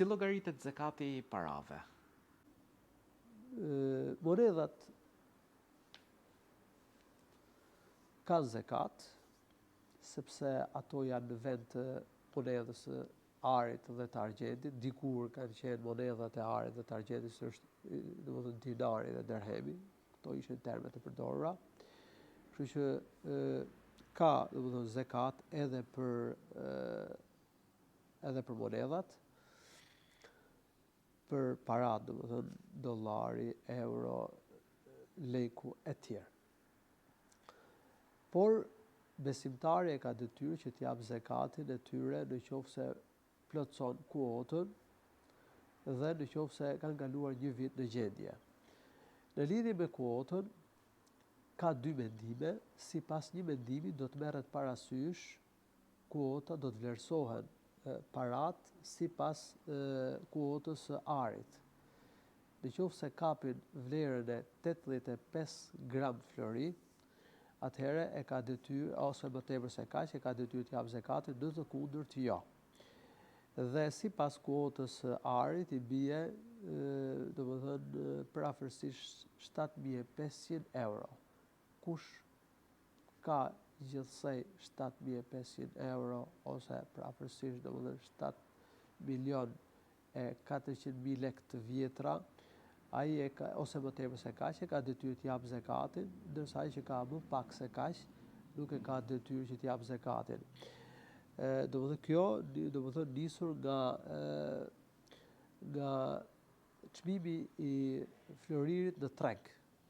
Si llogaritet zakati I parave? Monedhat kanë zakat, sepse ato janë në vend të monedhës së arit dhe të argjendit. Dikur kanë qenë monedhat e arit dhe të argjendit, që është domethënë dinari dhe dirhemi. Këto ishin terme të përdorura. Kështu që ka domethënë zakat edhe për monedhat, për parat, domethënë dollari, euro, leku e tjerë. Por besimtari e ka detyrë që të jap zakatin e tyre në qoftë se plotson kuotën dhe në qoftë se kanë kaluar një vit në gjendje. Në lidhje me kuotën ka dy mendime. Sipas një mendimi do të merret parasysh kuota, do të vlerësohen parat sipas kuotës së arit. Në qoftë se kapin vlerën e 85 gram flori, atëherë e ka detyrë, ose më tepër se kaq, e ka detyrë të jap zakatin, në të kundërt jo. Dhe sipas kuotës së arit I bie domethënë përafërsisht 7500 euro. Kush ka gjithsej 7500 euro ose përafërsisht domethënë 7 milion e 400.000 lekë të vjetra, ai e ka, ose më tepër se kaq, e ka detyrë të jap zakatin, ndërsa ai që ka më pak se kaq nuk e ka detyrë që të jap zakatin. Domethënë kjo domethënë nisur nga çmimi I floririt në treg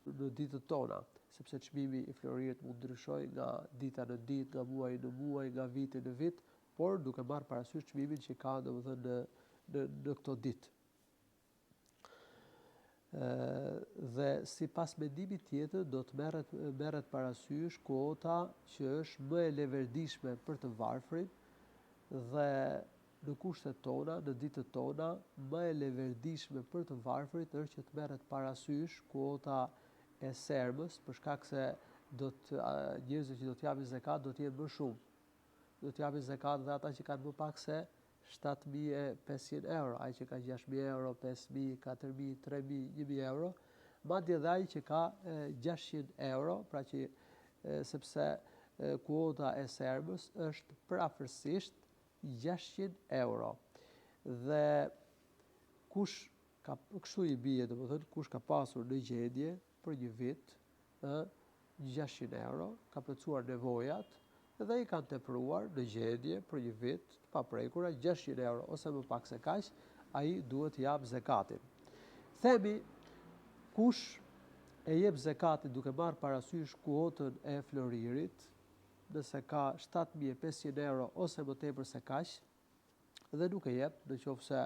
në ditët tona, sepse çmimi I floririt mund ndryshojë nga dita në ditë, nga muaji në muaj, nga viti në vit, por duke marrë parasysh çmimin që ka domethënë në këto ditë. Dhe sipas mendimit tjetër do të merret parasysh kuota që është më e leverdishme për të varfrin dhe në kushtet tona, në ditët tona, më e leverdishme për të varfrit është që të merret parasysh kuota e serbës, për shkak se njerëzit që do të japin zakat do të jenë më shumë. Do të japin zakat dhe ata që kanë më pak se 7500 euro, ai që ka 6000 euro, 5000, 4000, 3000, 1000 euro, madje edhe ai që ka 600 euro, pra që sepse kuota e serbës është përafërsisht 600 euro. Dhe kush ka kështu I bie, domethënë kush ka pasur në gjendje për një vit 600 euro, ka plotësuar nevojat dhe I kanë tepruar në gjendje për një vit të paprekura 600 euro ose më pak se kaq, ai duhet të jap zakatin. Themi kush e jep zakatin duke marrë parasysh kuotën e floririt, nëse ka 7500 euro ose më tepër se kaq, dhe nuk e jep, nëse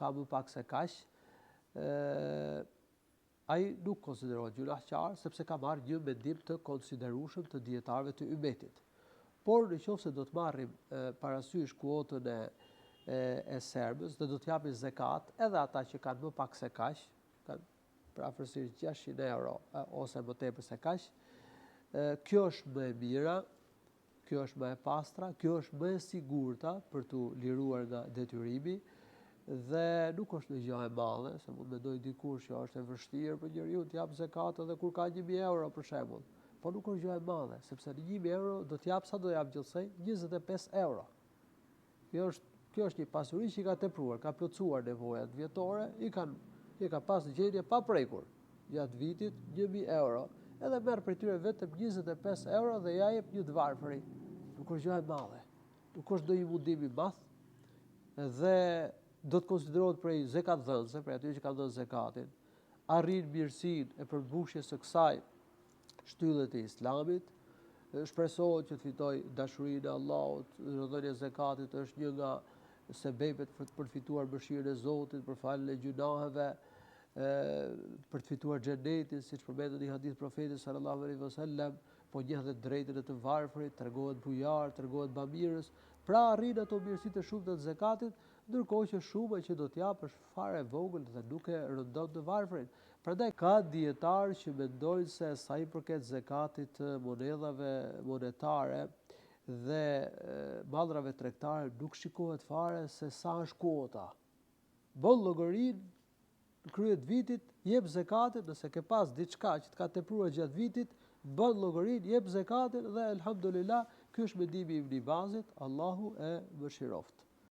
ka më pak se kaq, ai nuk konsiderohet gjunahçar, sepse ka marrë një mendim të konsiderueshëm të dietarëve të ummetit. Por nëse do të marrim parasysh kuotën e serbës dhe do të japin zakat edhe ata që kanë më pak se kaq, kanë përafërsisht 600 euro ose më tepër se kaq, kjo është më e mira, kjo është më e pastra, kjo është më e sigurta për t'u liruar nga detyrimi dhe nuk është një gjë e madhe, se mund mendoj dikush që është e vështirë për njeriu të jap zakat edhe kur ka 1000 euro për shembull. Po nuk është gjë e madhe, sepse në 1000 euro do të jap sa do jap gjithsej 25 euro. Kjo është një pasuri që I ka tepruar, ka plotësuar nevojat vjetore, I ka pas gjendje pa prekur gjatë vitit 1000 euro, edhe merr prej tyre vetëm 25 euro dhe ja jep një të varfëri. Nuk është gjë e madhe. Nuk është ndonjë mundim I madh dhe do të konsiderohet prej zakatdhënësve, prej atyre që kanë dhënë zakatin, arrin mirësinë e përmbushjes së kësaj shtyllet e Islamit, shpresohet që të fitoj dashurinë e Allahut, dhënia e zakatit është një nga sebepet për të përfituar mëshirën e Zotit, për faljen e gjunaheve, për të fituar xhenetin, siç përmendet në hadith profetit sallallahu alaihi wasallam, po njeh dhe drejtën e të varfrit, tregohet bujar, tregohet bamirës, pra arrin ato mirësitë e shumta të zakatit, ndërkohë që shuma që do të jap është fare e vogël dhe nuk e rëndon të varfrin. Prandaj ka dietarë që mendojnë se sa I përket zakatit të monedhave monetare dhe mallrave tregtare nuk shikohet fare se sa është kuota. bën llogarinë në krye të vitit, jep zakatin, nëse ke pas diçka që të ka tepruar gjatë vitit, bën llogarinë, jep zakatin dhe elhamdulillah, ky është mendimi i Ibn Bazit, Allahu e mëshiroft.